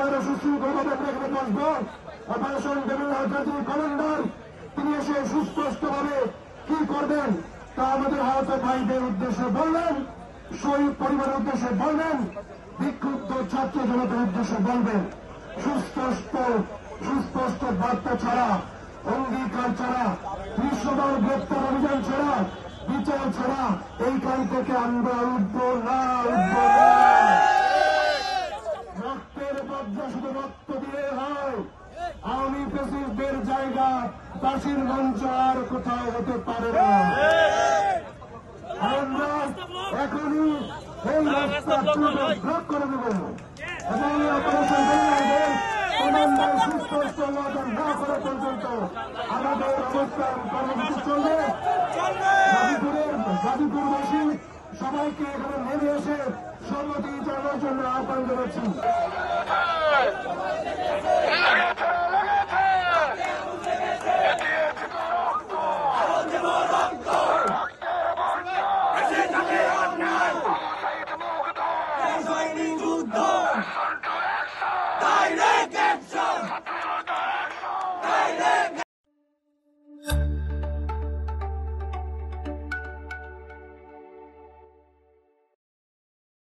আমরা সুশৃঙ্খলভাবে এখানে বসবো। অপারেশন ডেভিল হাজার কমান্ডার তিনি এসে সুস্পষ্টভাবে কি করবেন তা আমাদের আহত ভাইদের উদ্দেশ্যে বললেন, শহীদ পরিবারের উদ্দেশ্যে বলবেন, বিক্ষুব্ধ ছাত্র জনতার উদ্দেশ্যে বলবেন। সুস্পষ্ট বার্তা ছাড়া, অঙ্গীকার ছাড়া, বিশ্বদল গ্রেপ্তার অভিযান ছাড়া, বিচার ছাড়া এইখান থেকে আমরা উঠব না। রক্তের বদলা শুধু রক্ত দিয়ে হয়। আওয়ামী ফ্যাসিস্টদের জায়গা ফাঁসির মঞ্চ আর কোথাও হতে পারে না। আমরা এখনই এই রাস্তা ব্লক করে দেব এবং অপারেশন কমান্ডার সুস্পষ্ট অবদান না করা পর্যন্ত আমাদের অবস্থান কর্মসূচি চলবে। গাজীপুরবাসী সবাইকে এখানে নেমে এসে সম্মতি জানানোর জন্য আহ্বান জানাচ্ছি।